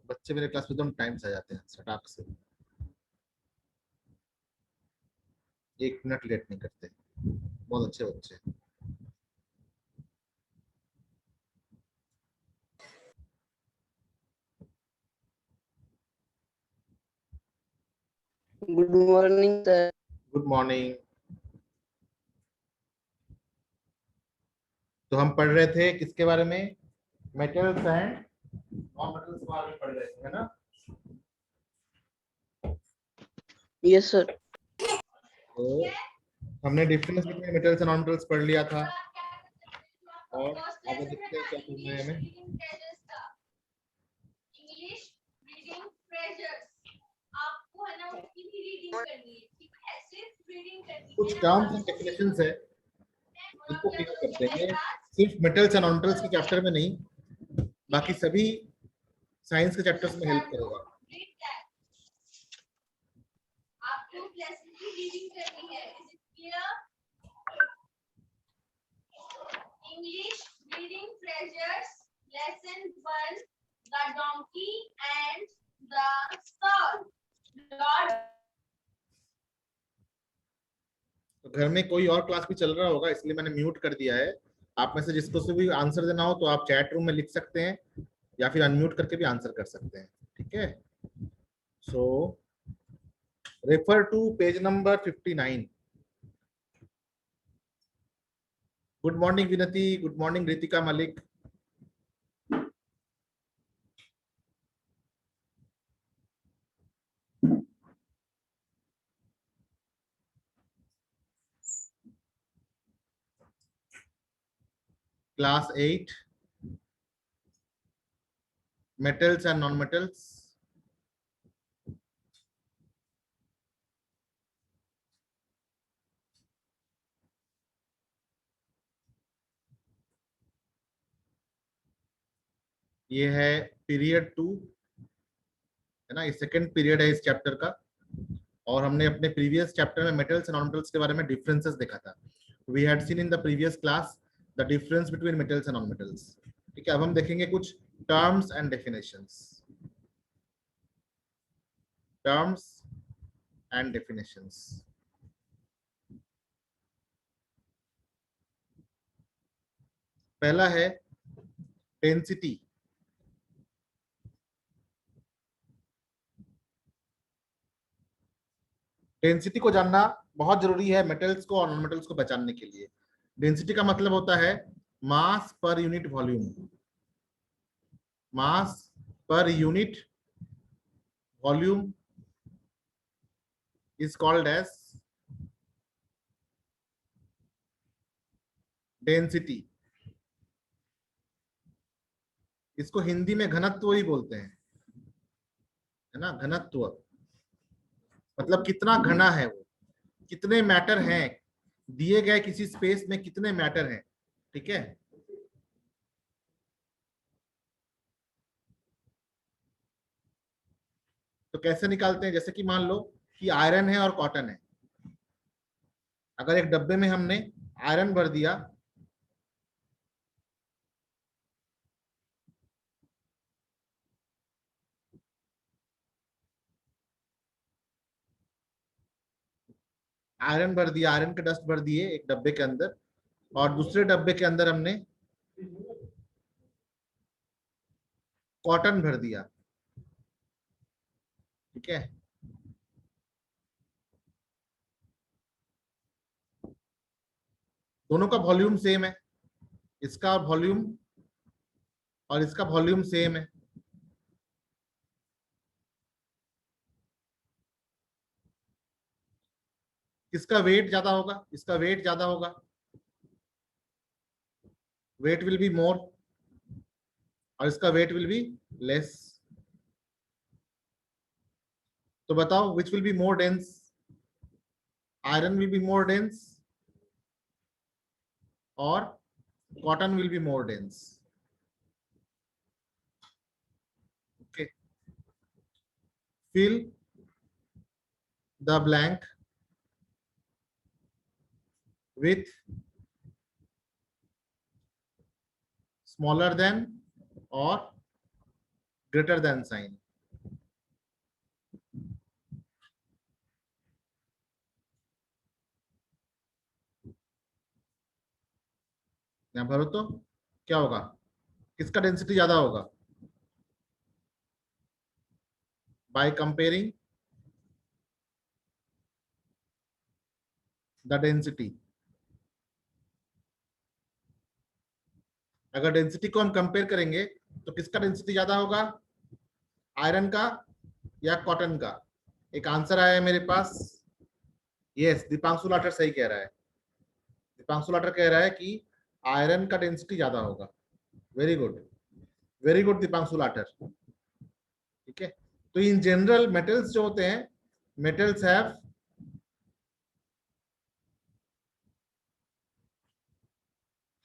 बच्चे मेरे क्लास में एकदम टाइम से आ जाते हैं, सटाक से, 1 मिनट लेट नहीं करते, बहुत अच्छे बच्चे। Good morning sir. Good morning. तो हम पढ़ रहे थे किसके बारे में? मेटल्स एंड नॉन मेटल्स के बारे में पढ़ रहे थे, है ना? Yes sir. तो हमने difference between metals and non metals पढ़ लिया था, और आगे देखते हैं क्या पढ़ना है हमें। इंग्लिश रीडिंग ट्रेजर्स आपको है ना उसकी भी रीडिंग करनी है, ठीक है? सिर्फ रीडिंग करनी है। कुछ टर्म्स एंड डेफिनेशंस है, इनको क्लियर करते हैं। सिर्फ मेटल्स एंड नॉन मेटल्स के चैप्टर में नहीं, बाकी सभी साइंस के चैप्टर्स में हेल्प करेगा। आपको लेसन की रीडिंग करनी है, is it clear? English reading treasures lesson 1 the donkey and the stall. Lord तो घर में कोई और क्लास भी चल रहा होगा, इसलिए मैंने म्यूट कर दिया है। आप में से जिसको से भी आंसर देना हो तो आप चैट रूम में लिख सकते हैं, या फिर अनम्यूट करके भी आंसर कर सकते हैं, ठीक है? So refer to page number 59। Good morning Vinati, good morning Ritika Malik. Class 8 metals and non metals. ये है पीरियड 2, है ना? ये सेकंड पीरियड है इस चैप्टर का, और हमने अपने प्रीवियस चैप्टर में मेटल्स एंड नॉन मेटल्स के बारे में डिफरेंसेस देखा था। We had seen in the previous class the difference between metals and non metals. ठीक है, अब हम देखेंगे कुछ terms and definitions. Terms and definitions. पहला है डेंसिटी। डेंसिटी को जानना बहुत जरूरी है मेटल्स को और नॉन मेटल्स को पहचानने के लिए। डेंसिटी का मतलब होता है मास per unit volume. Mass per unit volume is called as density। इसको हिंदी में घनत्व ही बोलते हैं, है ना? घनत्व मतलब कितना घना है वो, कितने मैटर हैं दिए गए किसी स्पेस में, कितने मैटर हैं, ठीक है? तो कैसे निकालते हैं? जैसे कि मान लो कि आयरन है और कॉटन है। अगर एक डब्बे में हमने आयरन भर दिया, आयरन के डस्ट भर दिए एक डब्बे के अंदर, और दूसरे डब्बे के अंदर हमने कॉटन भर दिया, ठीक है? दोनों का वॉल्यूम सेम है, इसका वॉल्यूम और इसका वॉल्यूम सेम है। किसका वेट ज्यादा होगा? इसका वेट ज्यादा होगा, वेट विल बी मोर, और इसका वेट विल बी लेस। तो बताओ which will be more dense? Iron will be more dense और cotton will be more dense. Okay, fill the blank with smaller than or greater than sign. यहां भरो तो क्या होगा, किसका डेंसिटी ज्यादा होगा, बाय कंपेयरिंग द डेंसिटी। अगर डेंसिटी को हम कंपेयर करेंगे तो किसका डेंसिटी ज्यादा होगा, आयरन का या कॉटन का। एक आंसर आया है मेरे पास, यस दीपांशु लाटर सही कह रहा है। दीपांशु लाटर कह रहा है कि आयरन का डेंसिटी ज्यादा होगा। Very good, very good Deepanshu Latar. ठीक है, तो इन जनरल मेटल्स जो होते हैं, metals have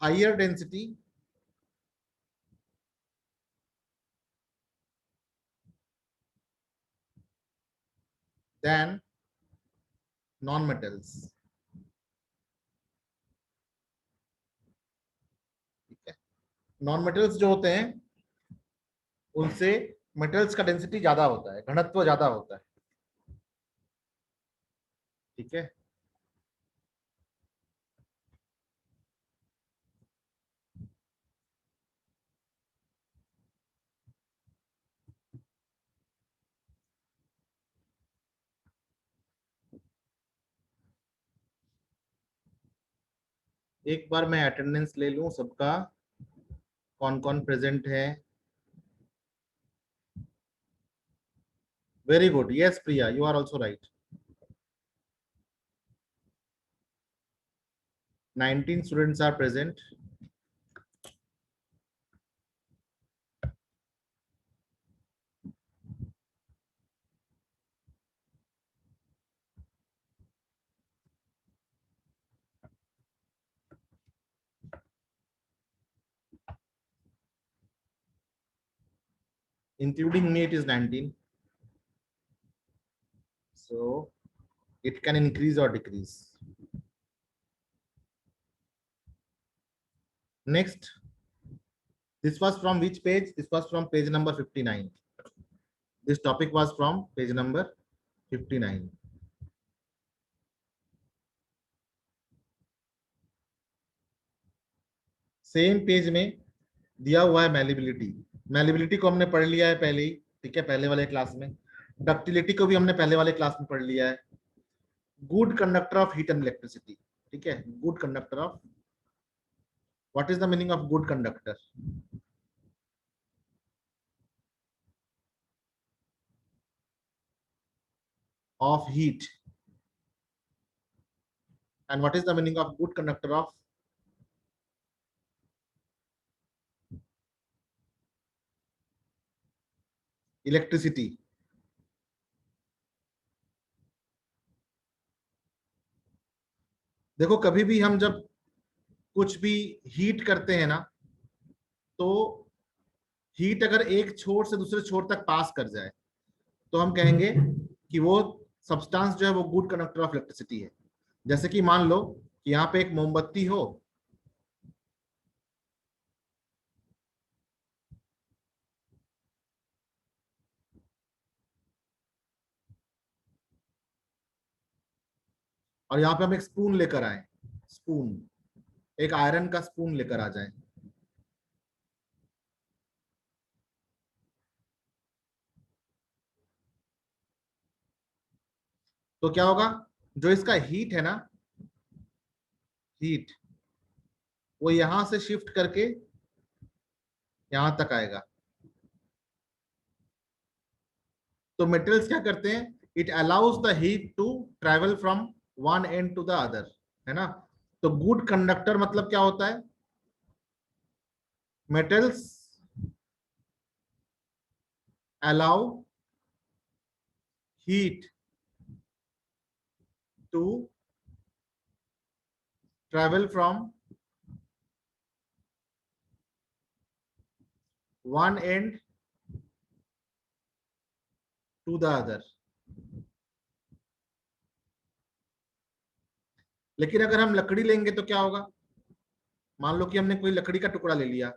higher density than non metals. ठीक है, नॉन मेटल्स जो होते हैं उनसे मेटल्स का डेंसिटी ज्यादा होता है, घनत्व ज्यादा होता है। ठीक है, एक बार मैं अटेंडेंस ले लूं सबका, कौन कौन प्रेजेंट है। Very good, yes Priya you are also right. 19 students are present. Including me it is 19. So it can increase or decrease. Next, this was from which page? This was from page number 59. This topic was from page number 59. Same page में दिया हुआ है malleability. Malleability को हमने पढ़ लिया है पहले ही, ठीक है, पहले वाले क्लास में। डक्टिलिटी को भी हमने पहले वाले क्लास में पढ़ लिया है। Good conductor of heat and electricity, ठीक है, good conductor of, what is the meaning of good conductor? Of heat, and what is the meaning of good conductor of electricity? देखो कभी भी हम जब कुछ भी हीट करते हैं ना, तो हीट अगर एक छोर से दूसरे छोर तक पास कर जाए तो हम कहेंगे कि वो सब्सटेंस जो है वो गुड कंडक्टर ऑफ इलेक्ट्रिसिटी है। जैसे कि मान लो कि यहाँ पे एक मोमबत्ती हो, और यहाँ पे हम एक स्पून लेकर आए, स्पून, एक आयरन का स्पून लेकर आ जाए, तो क्या होगा, जो इसका हीट है ना, हीट, वो यहां से शिफ्ट करके यहां तक आएगा। तो मेटल्स क्या करते हैं, it allows the heat to travel from one end to the other, है ना। तो गुड कंडक्टर मतलब क्या होता है, metals allow heat to travel from one end to the other. लेकिन अगर हम लकड़ी लेंगे तो क्या होगा, मान लो कि हमने कोई लकड़ी का टुकड़ा ले लिया,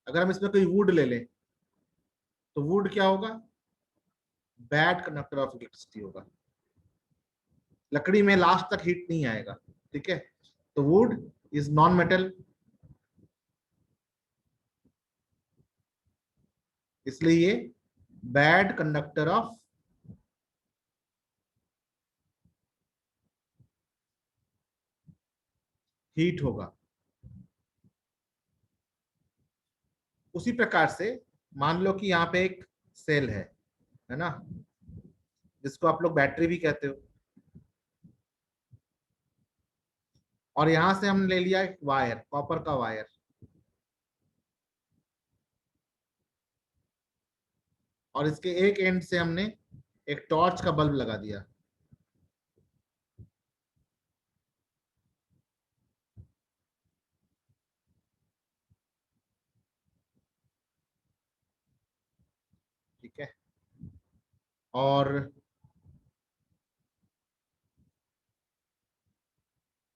अगर हम इसमें कोई वुड ले लें तो वुड क्या होगा, बैड कंडक्टर ऑफ इलेक्ट्रिसिटी होगा, लकड़ी में लास्ट तक हीट नहीं आएगा, ठीक है। तो वुड इज नॉन मेटल, इसलिए ये बैड कंडक्टर ऑफ हीट होगा। उसी प्रकार से मान लो कि यहाँ पे एक सेल है ना, जिसको आप लोग बैटरी भी कहते हो, और यहां से हमने ले लिया एक वायर, कॉपर का वायर, और इसके एक एंड से हमने एक टॉर्च का बल्ब लगा दिया। ठीक है, और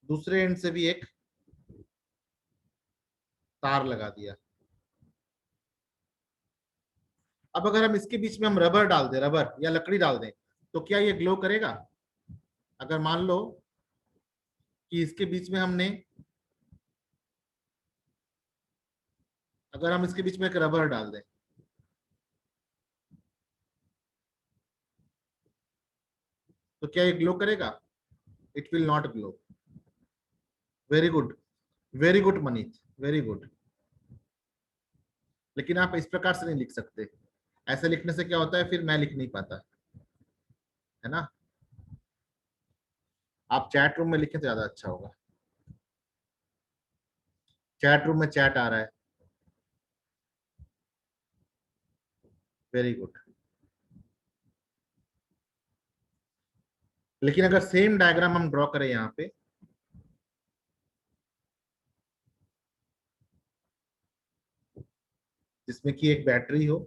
दूसरे एंड से भी एक तार लगा दिया। अब अगर हम इसके बीच में हम रबर डाल दें, रबर या लकड़ी डाल दें, तो क्या ये ग्लो करेगा? अगर मान लो कि इसके बीच में हमने, अगर हम इसके बीच में एक रबर डाल दें, तो क्या ये ग्लो करेगा? It will not glow. Very good, very good मनीत, very good. लेकिन आप इस प्रकार से नहीं लिख सकते, ऐसे लिखने से क्या होता है, फिर मैं लिख नहीं पाता, है ना। आप चैट रूम में लिखें तो ज्यादा अच्छा होगा। चैट रूम में चैट आ रहा है, वेरी गुड। लेकिन अगर सेम डायग्राम हम ड्रॉ करें यहाँ पे, जिसमें कि एक बैटरी हो,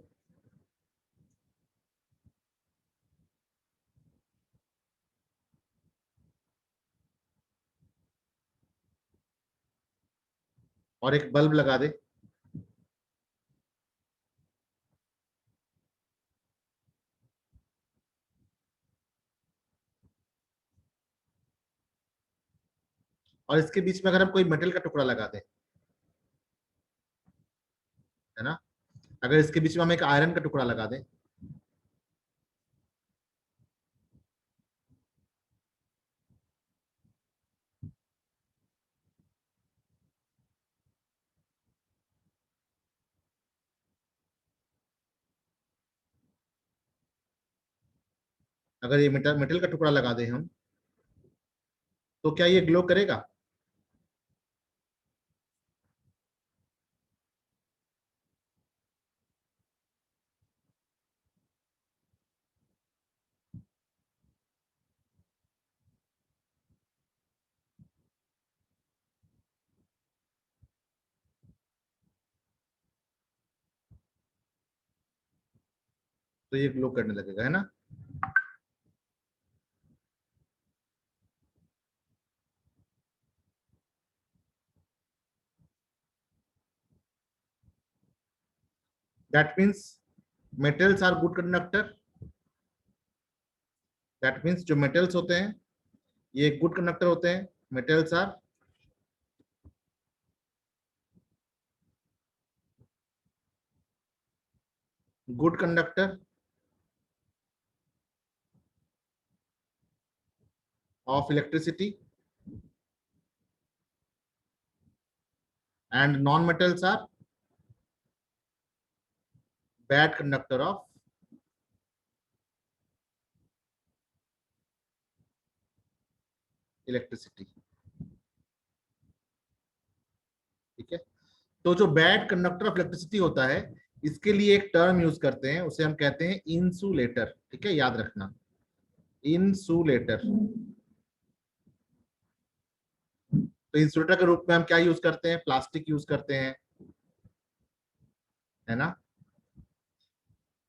और एक बल्ब लगा दे, और इसके बीच में अगर हम कोई मेटल का टुकड़ा लगा दें, है ना, अगर इसके बीच में हम एक आयरन का टुकड़ा लगा दें, अगर ये मेटल मेटल का टुकड़ा लगा दें हम, तो क्या ये ग्लो करेगा? तो ये ग्लो करने लगेगा, है ना। That means metals are good conductor, that means जो मेटल्स होते हैं ये गुड कंडक्टर होते हैं, metals are good conductor of electricity, and non-metals are bad conductor of electricity। ठीक है, तो जो बैड कंडक्टर ऑफ इलेक्ट्रिसिटी होता है, इसके लिए एक टर्म यूज करते हैं, उसे हम कहते हैं इंसुलेटर। ठीक है, याद रखना, इंसुलेटर। तो इंसुलेटर के रूप में हम क्या यूज करते हैं? प्लास्टिक यूज करते हैं, है ना,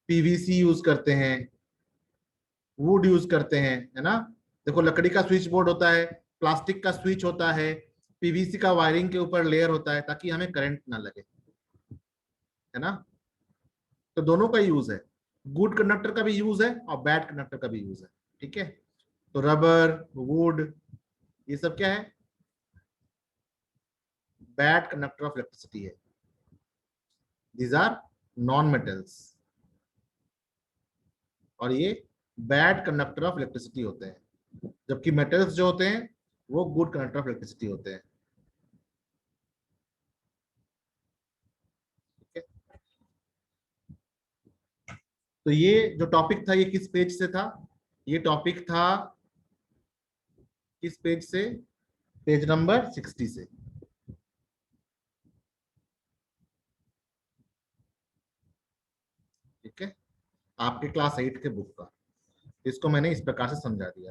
पीवीसी यूज करते हैं, वुड यूज करते हैं, है ना। देखो लकड़ी का स्विच बोर्ड होता है, प्लास्टिक का स्विच होता है, पीवीसी का वायरिंग के ऊपर लेयर होता है, ताकि हमें करंट ना लगे। है ना। तो दोनों का यूज है, गुड कंडक्टर का भी यूज है और बैड कंडक्टर का भी यूज है, ठीक है। तो रबर, वुड, ये सब क्या है, बैड कंडक्टर ऑफ इलेक्ट्रिसिटी है। दीज आर नॉन मेटल्स, और ये बैड कंडक्टर ऑफ इलेक्ट्रिसिटी होते हैं, जबकि मेटल्स जो होते हैं वो गुड कंडक्टर ऑफ इलेक्ट्रिसिटी होते हैं, ठीक है। तो ये जो टॉपिक था ये किस पेज से था, ये टॉपिक था किस पेज से, पेज नंबर 60 से, ठीक है, आपके क्लास 8 के बुक का। इसको मैंने इस प्रकार से समझा दिया।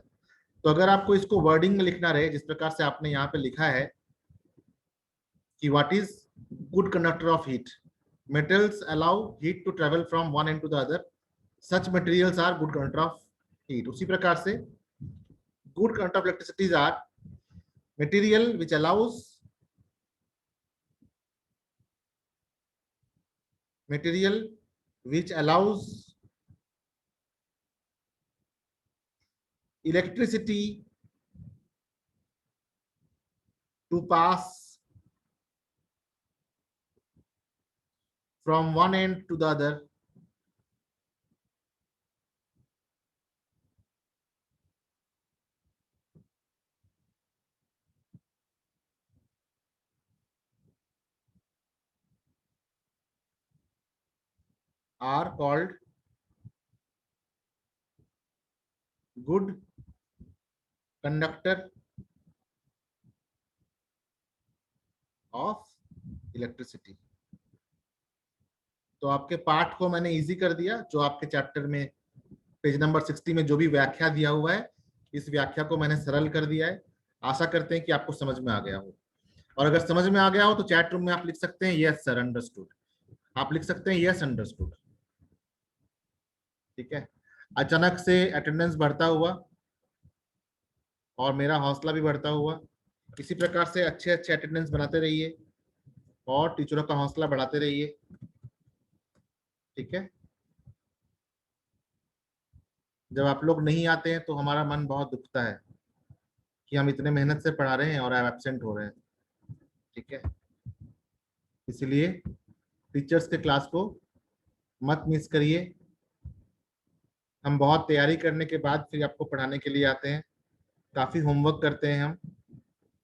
तो अगर आपको इसको वर्डिंग में लिखना रहे जिस प्रकार से आपने यहाँ पे लिखा है कि what is good conductor of heat, metals allow heat to travel from one end to the other, such materials are good conductor of heat। उसी प्रकार से good conductor of electricity are material which allows electricity to pass from one end to the other are called good conductor of electricity। तो आपके पाठ को मैंने easy कर दिया, जो आपके चैप्टर में पेज नंबर 60 में जो भी व्याख्या दिया हुआ है, इस व्याख्या को मैंने सरल कर दिया है। आशा करते हैं कि आपको समझ में आ गया हो, और अगर समझ में आ गया हो तो चैट रूम में आप लिख सकते हैं यस सर अंडरस्टूड, आप लिख सकते हैं यस अंडरस्टूड, ठीक है। अचानक से अटेंडेंस बढ़ता हुआ और मेरा हौसला भी बढ़ता हुआ, इसी प्रकार से अच्छे अच्छे अटेंडेंस बनाते रहिए और टीचरों का हौसला बढ़ाते रहिए, ठीक है। जब आप लोग नहीं आते हैं तो हमारा मन बहुत दुखता है कि हम इतने मेहनत से पढ़ा रहे हैं और आप एब्सेंट हो रहे हैं, ठीक है। इसलिए टीचर्स के क्लास को मत मिस करिए। हम बहुत तैयारी करने के बाद फिर आपको पढ़ाने के लिए आते हैं, काफी होमवर्क करते हैं हम,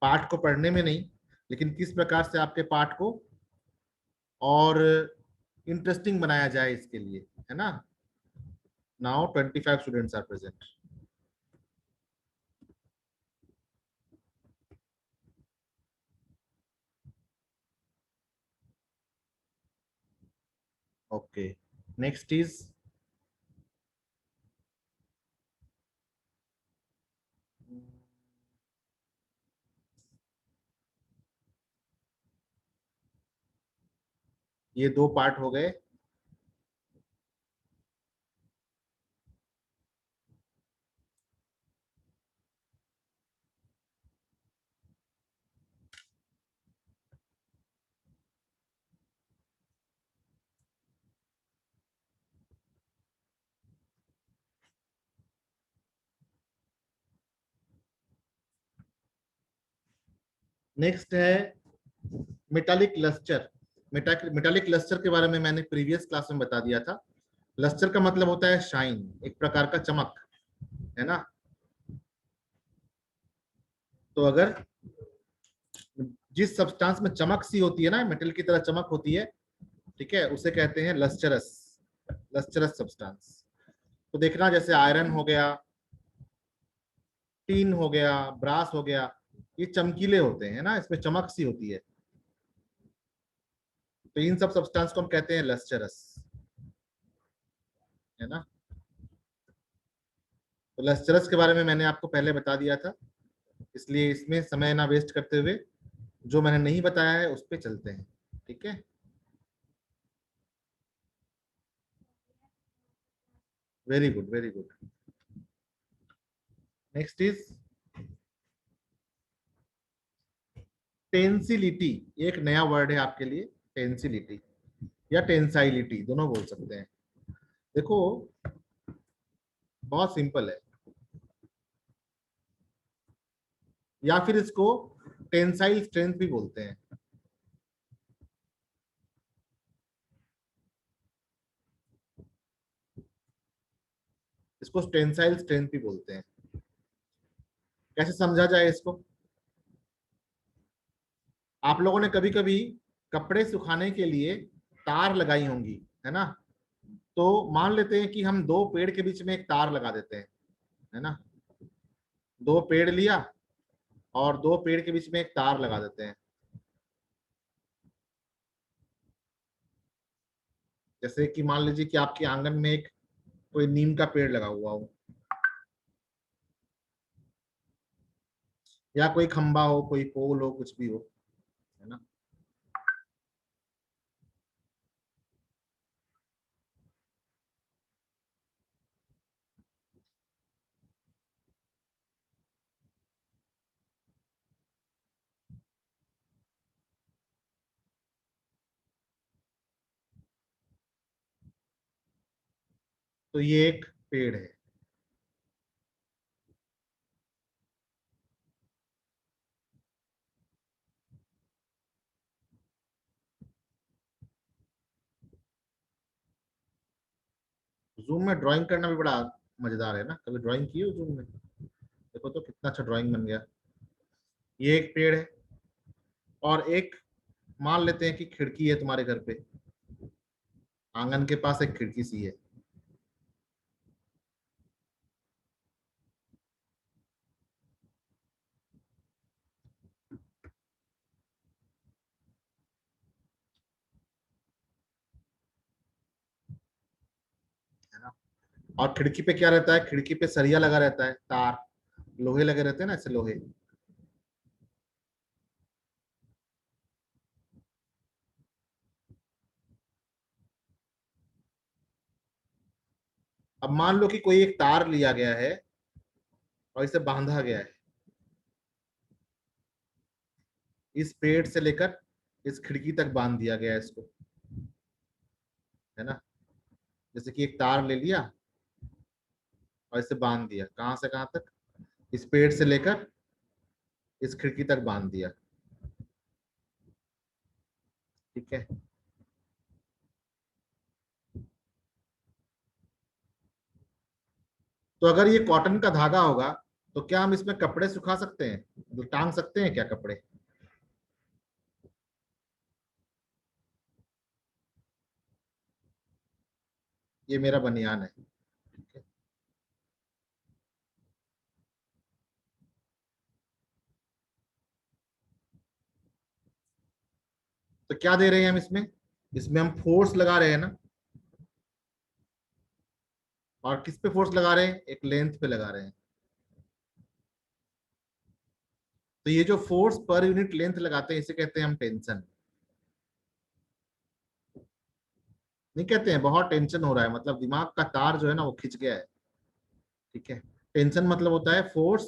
पाठ को पढ़ने में नहीं, लेकिन किस प्रकार से आपके पाठ को और इंटरेस्टिंग बनाया जाए इसके लिए, है ना। Now 25 students are present. Okay, next is ये दो पार्ट हो गए। नेक्स्ट है मेटालिक लस्टर। मेटालिक लस्टर के बारे में मैंने प्रीवियस क्लास में बता दिया था। लस्टर का मतलब होता है शाइन, एक प्रकार का चमक, है ना। तो अगर जिस सब्सटेंस में चमक सी होती है ना, मेटल की तरह चमक होती है, ठीक है, उसे कहते हैं लस्टरस, लस्टरस सब्सटेंस। तो देखना जैसे आयरन हो गया, टीन हो गया, ब्रास हो गया, ये चमकीले होते हैं ना, इसमें चमक सी होती है, तो इन सब सब्सटेंस को हम कहते हैं लस्टरस, है ना। तो लस्टरस के बारे में मैंने आपको पहले बता दिया था, इसलिए इसमें समय ना वेस्ट करते हुए जो मैंने नहीं बताया है उस पर चलते हैं, ठीक है। Very good, very good. Next is tensility, एक नया वर्ड है आपके लिए, टेंसिलिटी। या टेंसाइलिटी, दोनों बोल सकते हैं। देखो बहुत सिंपल है, या फिर इसको टेंसाइल स्ट्रेंथ भी बोलते हैं। इसको टेंसाइल स्ट्रेंथ भी बोलते हैं। कैसे समझा जाए इसको? आप लोगों ने कभी कभी कपड़े सुखाने के लिए तार लगाई होंगी, है ना? तो मान लेते हैं कि हम दो पेड़ के बीच में एक तार लगा देते हैं, है ना? दो पेड़ लिया और दो पेड़ के बीच में एक तार लगा देते हैं। जैसे कि मान लीजिए कि आपके आंगन में एक कोई नीम का पेड़ लगा हुआ हो, या कोई खंबा हो, कोई पोल हो, कुछ भी हो, है ना? तो ये एक पेड़ है। जूम में ड्राइंग करना भी बड़ा मजेदार है ना? कभी ड्राइंग की हो जूम में? देखो तो कितना अच्छा ड्राइंग बन गया। ये एक पेड़ है, और एक मान लेते हैं कि खिड़की है तुम्हारे घर पे, आंगन के पास एक खिड़की सी है। है ना? और खिड़की पे क्या रहता है? खिड़की पे सरिया लगा रहता है, तार, लोहे लगे रहते हैं ना, ऐसे लोहे। अब मान लो कि कोई एक तार लिया गया है और इसे बांधा गया है, इस पेड़ से लेकर इस खिड़की तक बांध दिया गया है इसको, है ना? जैसे कि एक तार ले लिया और इसे बांध दिया, कहां से कहां तक? इस पेड़ से लेकर इस खिड़की तक बांध दिया। ठीक है? तो अगर ये कॉटन का धागा होगा तो क्या हम इसमें कपड़े सुखा सकते हैं? टांग सकते हैं क्या कपड़े? ये मेरा बनियान है, ठीक है? तो क्या दे रहे हैं हम इसमें? इसमें हम फोर्स लगा रहे हैं ना? और किस पे फोर्स लगा रहे हैं? एक लेंथ पे लगा रहे हैं। तो ये जो फोर्स पर यूनिट लेंथ लगाते हैं इसे कहते हैं हम टेंशन। नहीं कहते हैं बहुत टेंशन हो रहा है, मतलब दिमाग का तार जो है ना वो खिंच गया है। ठीक है? टेंशन मतलब होता है फोर्स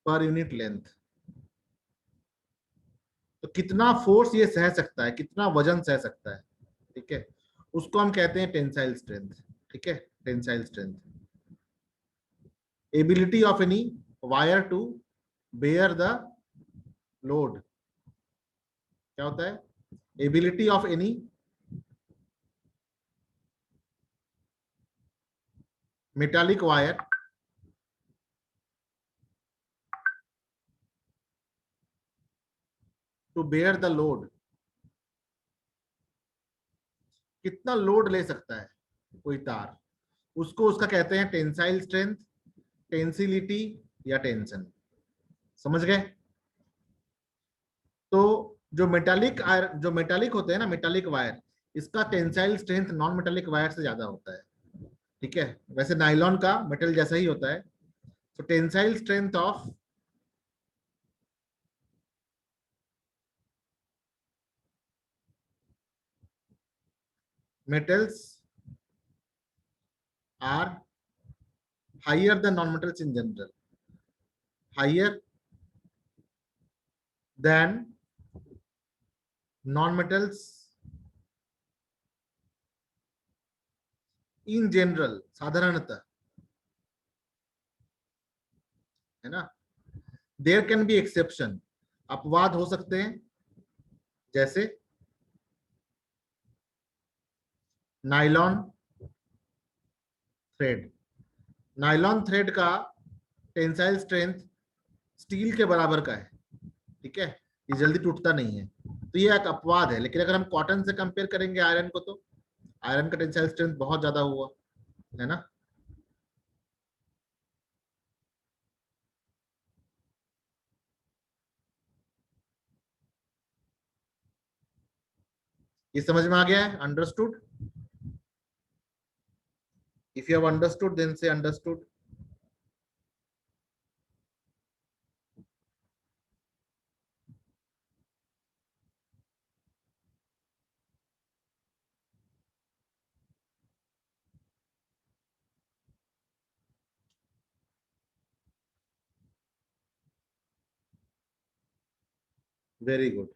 पर यूनिट लेंथ। तो कितना फोर्स ये सह सकता है, कितना वजन सह सकता है, ठीक है, उसको हम कहते हैं टेंसाइल स्ट्रेंथ। ठीक है? Tensile strength, ability of any wire to bear the load. क्या होता है? Ability of any metallic wire to bear the load. कितना लोड ले सकता है कोई तार, उसको उसका कहते हैं टेंसाइल स्ट्रेंथ, टेंसिलिटी या टेंशन। समझ गए? तो जो मेटालिक होते हैं ना, मेटालिक वायर, इसका tensile strength non metallic wire से ज्यादा होता है। ठीक है? वैसे नाइलॉन का मेटल जैसा ही होता है। तो tensile strength of metals are higher than non-metals in general, higher than non metals in general, साधारणतः, है ना। देयर कैन बी एक्सेप्शन, अपवाद हो सकते हैं, जैसे नाइलॉन थ्रेड। नाइलॉन थ्रेड का टेंसाइल स्ट्रेंथ स्टील के बराबर का है, ठीक है, ये जल्दी टूटता नहीं है, तो ये एक अपवाद है। लेकिन अगर हम कॉटन से कंपेयर करेंगे आयरन को, तो आयरन का टेंसाइल स्ट्रेंथ बहुत ज्यादा हुआ, है ना। ये समझ में आ गया है? Understood? If you have understood then say understood. Very good.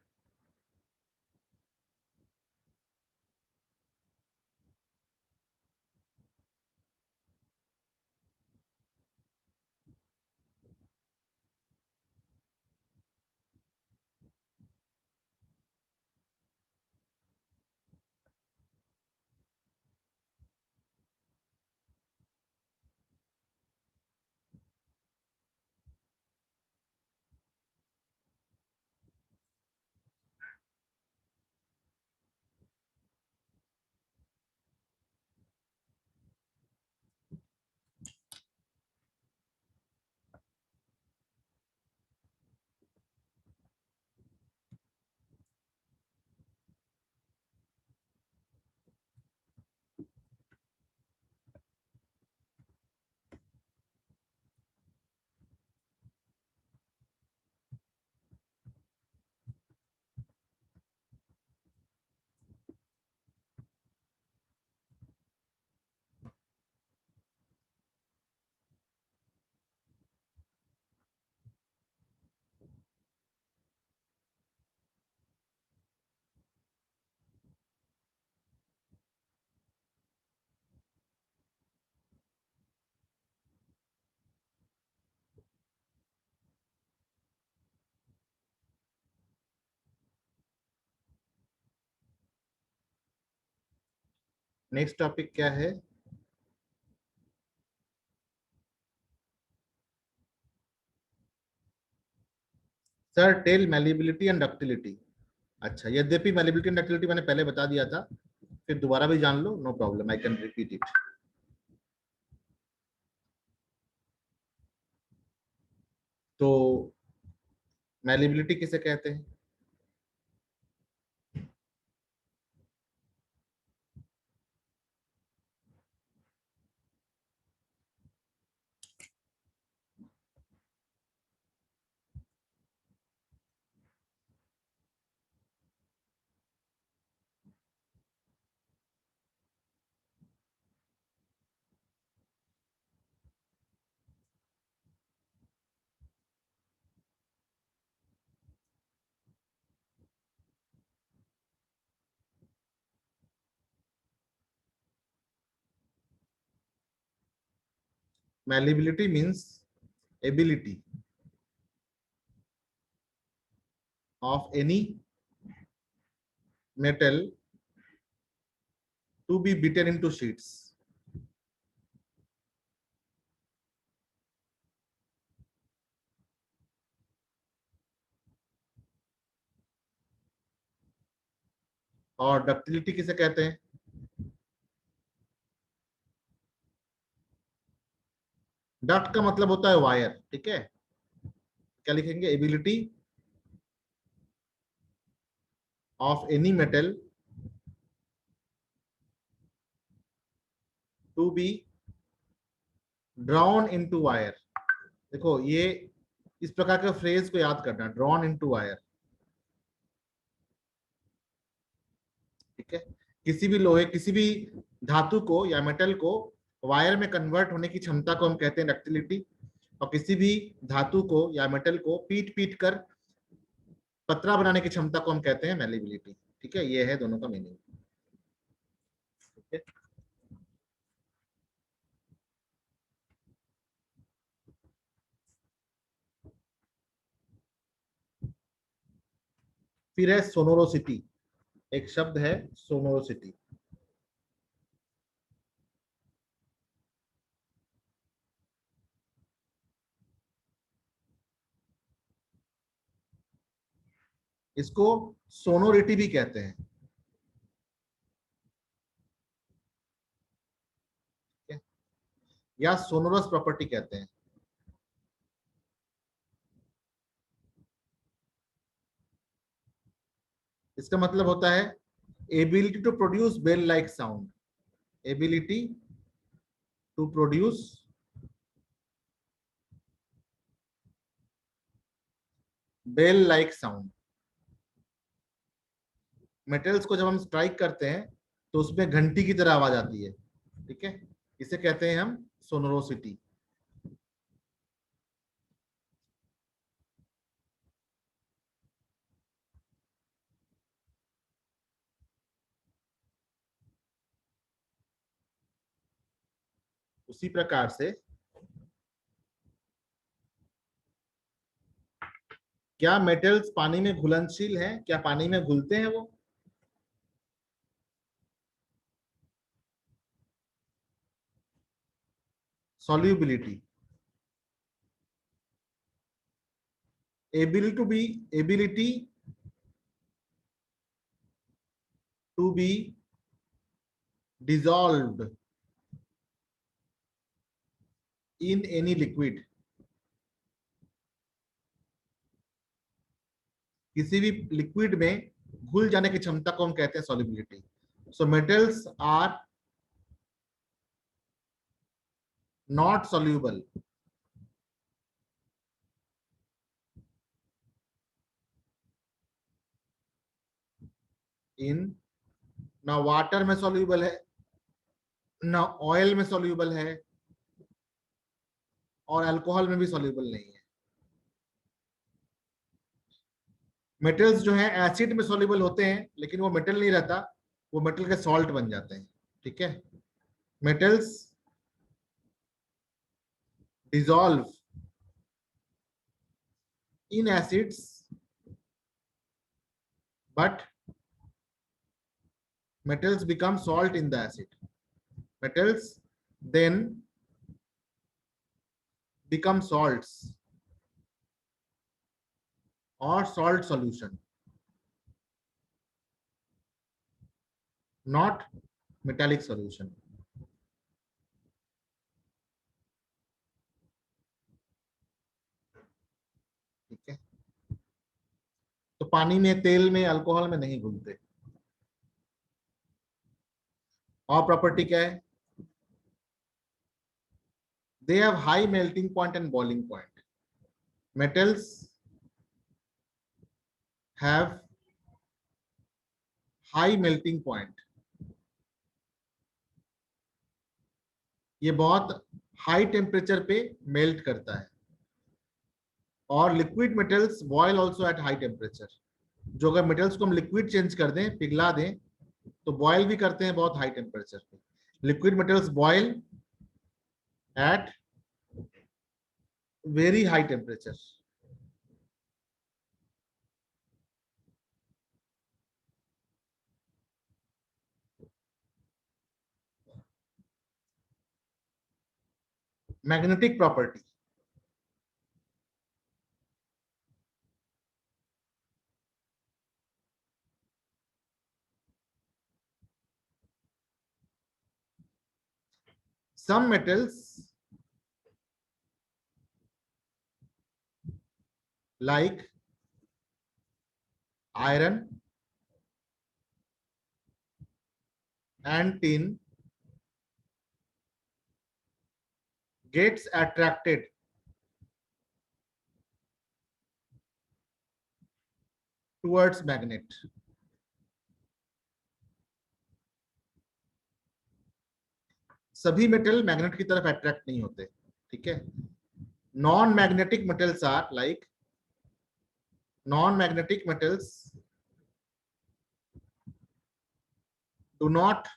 Next topic क्या है? Sir tell malleability and ductility. अच्छा, यद्यपि मैलिबिलिटी एंड डक्टिलिटी मैंने पहले बता दिया था, फिर दोबारा भी जान लो, no problem, I can repeat it. तो मैलिबिलिटी किसे कहते हैं? Malleability means ability of any metal to be beaten into sheets. और डक्टिलिटी किसे कहते हैं? डक्ट का मतलब होता है वायर, ठीक है। क्या लिखेंगे? Ability of any metal to be drawn into wire. देखो, ये इस प्रकार के फ्रेज को याद करना, ड्रॉन इनटू वायर, ठीक है। किसी भी लोहे, किसी भी धातु को या मेटल को वायर में कन्वर्ट होने की क्षमता को हम कहते हैं डक्टिलिटी। और किसी भी धातु को या मेटल को पीट पीट कर पतला बनाने की क्षमता को हम कहते हैं मैलिबिलिटी। ठीक है, ये है दोनों का मीनिंग। ठीक है, फिर है सोनोरोसिटी। एक शब्द है सोनोरोसिटी। इसको सोनोरिटी भी कहते हैं। ठीक है? या सोनोरस प्रॉपर्टी कहते हैं। इसका मतलब होता है ability to produce bell like sound. Ability to produce bell like sound. Metals को जब हम स्ट्राइक करते हैं तो उसमें घंटी की तरह आवाज आती है। ठीक है, इसे कहते हैं हम सोनोरोसिटी। उसी प्रकार से क्या मेटल्स पानी में घुलनशील हैं? क्या पानी में घुलते हैं वो? solubility, ability to be dissolved in any liquid। किसी भी लिक्विड में घुल जाने की क्षमता को हम कहते हैं solubility। so metals are not soluble in, ना वाटर में soluble है, ना ऑयल में soluble है, और अल्कोहल में भी soluble नहीं है। मेटल्स जो है एसिड में soluble होते हैं, लेकिन वो मेटल नहीं रहता, वो मेटल के सॉल्ट बन जाते हैं। ठीक है, metals dissolve in acids, but metals become salt in the acid। metals then become salts or salt solution, not metallic solution। ठीक है, तो पानी में, तेल में, अल्कोहल में नहीं घुलते। और प्रॉपर्टी क्या है? they have high melting point and boiling point। metals have high melting point। ये बहुत हाई टेम्परेचर पे मेल्ट करता है। और liquid metals boil also at high temperature. जो अगर मेटल्स को हम लिक्विड चेंज कर दें, पिघला दें, तो बॉयल भी करते हैं बहुत हाई टेम्परेचर पे। Liquid metals boil at very high temperature. Magnetic property. some metals like iron and tin gets attracted towards magnet। सभी मेटल मैग्नेट की तरफ अट्रैक्ट नहीं होते। ठीक है, non magnetic metals are like non-magnetic metals do not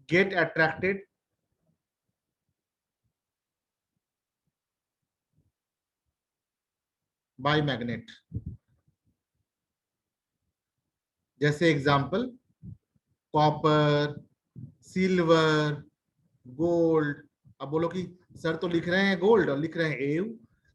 get attracted by magnet. जैसे example copper, silver, gold. अब बोलो कि सर तो लिख रहे हैं गोल्ड और लिख रहे हैं एयू।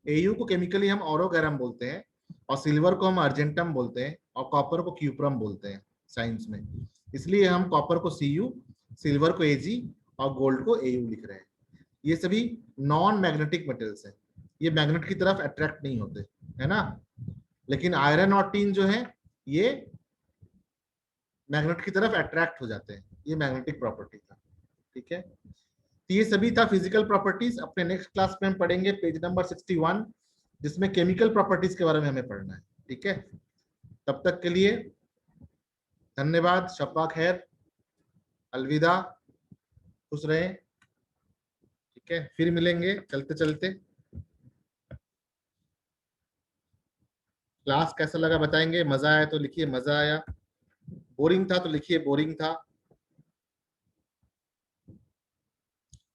एयू को केमिकली हम ऑरोगैरम बोलते हैं, और सिल्वर को हम अर्जेंटम बोलते हैं, और कॉपर को क्यूप्रम बोलते हैं साइंस में। इसलिए हम कॉपर को सीयू, सिल्वर को एजी और गोल्ड को एयू लिख रहे हैं। ये सभी नॉन मैग्नेटिक मेटल्स हैं, ये मैग्नेट की तरफ अट्रैक्ट नहीं होते, है ना। लेकिन आयरन और टीन जो है ये मैग्नेट की तरफ अट्रैक्ट हो जाते हैं, ये मैग्नेटिक प्रॉपर्टी था। ठीक है, तो ये सभी था फिजिकल प्रॉपर्टीज। अपने नेक्स्ट क्लास में हम पढ़ेंगे पेज नंबर 61, जिसमें केमिकल प्रॉपर्टीज के बारे में हमें पढ़ना है। ठीक है, तब तक के लिए धन्यवाद, शब्बा खैर, अलविदा, खुश रहें। ठीक है, फिर मिलेंगे चलते चलते। क्लास कैसा लगा बताएंगे, मजा आया तो लिखिए मजा आया, बोरिंग था तो लिखिए बोरिंग था।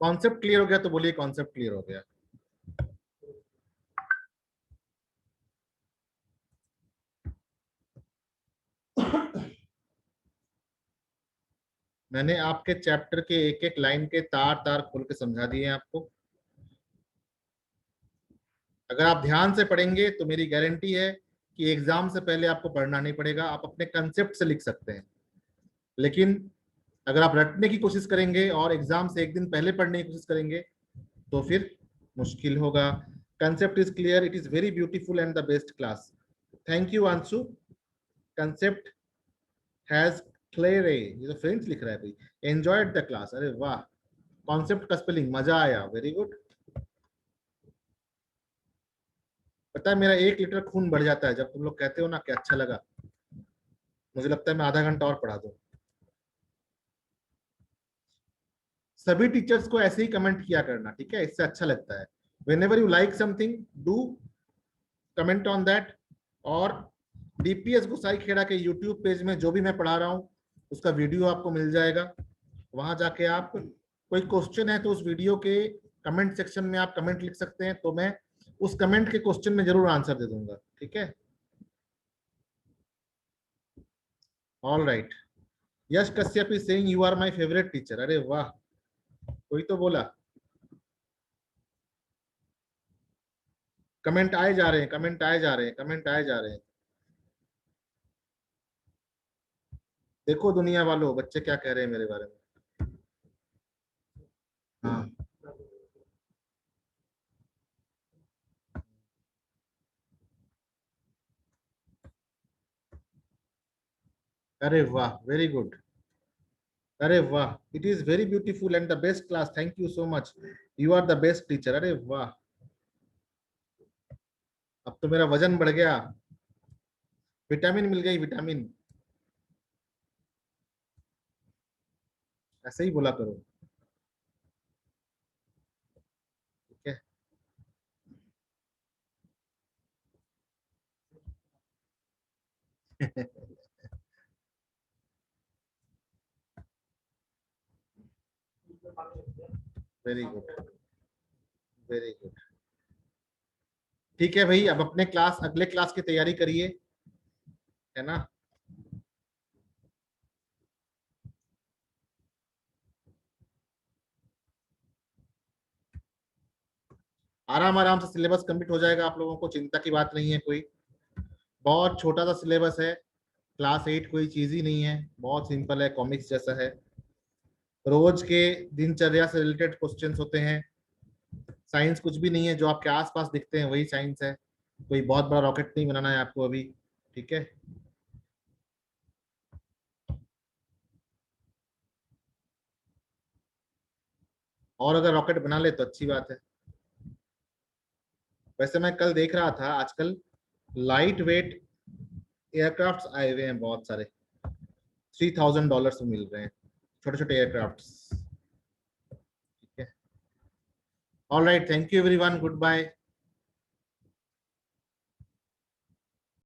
कॉन्सेप्ट क्लियर हो गया तो बोलिए कॉन्सेप्ट क्लियर हो गया। मैंने आपके चैप्टर के एक एक लाइन के तार तार खोल के समझा दिए हैं आपको। अगर आप ध्यान से पढ़ेंगे तो मेरी गारंटी है कि एग्जाम से पहले आपको पढ़ना नहीं पड़ेगा, आप अपने कंसेप्ट से लिख सकते हैं। लेकिन अगर आप रटने की कोशिश करेंगे और एग्जाम से एक दिन पहले पढ़ने की कोशिश करेंगे तो फिर मुश्किल होगा। Concept is clear, it is very beautiful and the best class. Thank you Anshu. Concept has clear, ये तो फ्रेंड्स लिख रहा है भाई, एंजॉयड द क्लास। अरे वाह, कॉन्सेप्ट का स्पेलिंग मजा आया, वेरी गुड। पता है मेरा 1 लीटर खून बढ़ जाता है जब तुम लोग कहते हो ना कि अच्छा लगा। मुझे लगता है मैं आधा घंटा और पढ़ा दूं। सभी टीचर्स को ऐसे ही कमेंट किया करना, ठीक है, इससे अच्छा लगता है। whenever you like something do comment on that। और डीपीएस गुसाई खेड़ा के यूट्यूब पेज में जो भी मैं पढ़ा रहा हूँ उसका वीडियो आपको मिल जाएगा, वहां जाके आप कोई क्वेश्चन है तो उस वीडियो के कमेंट सेक्शन में आप कमेंट लिख सकते हैं, तो मैं उस कमेंट के क्वेश्चन में जरूर आंसर दे दूंगा। ठीक है, all right. Yash Kashyap is saying you are my favourite teacher. अरे वाह, कोई तो बोला। कमेंट आए जा रहे हैं, कमेंट आए जा रहे हैं, कमेंट आए जा रहे हैं। देखो दुनिया वालों, बच्चे क्या कह रहे हैं मेरे बारे में। हाँ, अरे वाह, वेरी गुड। अरे वाह, it is very beautiful and the best class, thank you so much, you are the best teacher. अरे वाह, अब तो मेरा वजन बढ़ गया, विटामिन मिल गई, विटामिन। ऐसे ही बोला करो, ठीक है। Very good, very good. ठीक है भाई, अब अपने क्लास, अगले क्लास की तैयारी करिए, है ना। आराम आराम से सिलेबस कंप्लीट हो जाएगा, आप लोगों को चिंता की बात नहीं है कोई। बहुत छोटा सा सिलेबस है, क्लास 8 कोई चीज ही नहीं है, बहुत सिंपल है, कॉमिक्स जैसा है। रोज के दिनचर्या से रिलेटेड क्वेश्चंस होते हैं। साइंस कुछ भी नहीं है, जो आपके आसपास दिखते हैं वही साइंस है। कोई बहुत बड़ा रॉकेट नहीं बनाना है आपको अभी, ठीक है। और अगर रॉकेट बना ले तो अच्छी बात है। वैसे मैं कल देख रहा था, आजकल लाइट वेट एयरक्राफ्ट आए हुए हैं बहुत सारे, $3000 में मिल रहे हैं, छोटे छोटे एयरक्राफ्ट। ठीक है, all right, thank you everyone, good bye.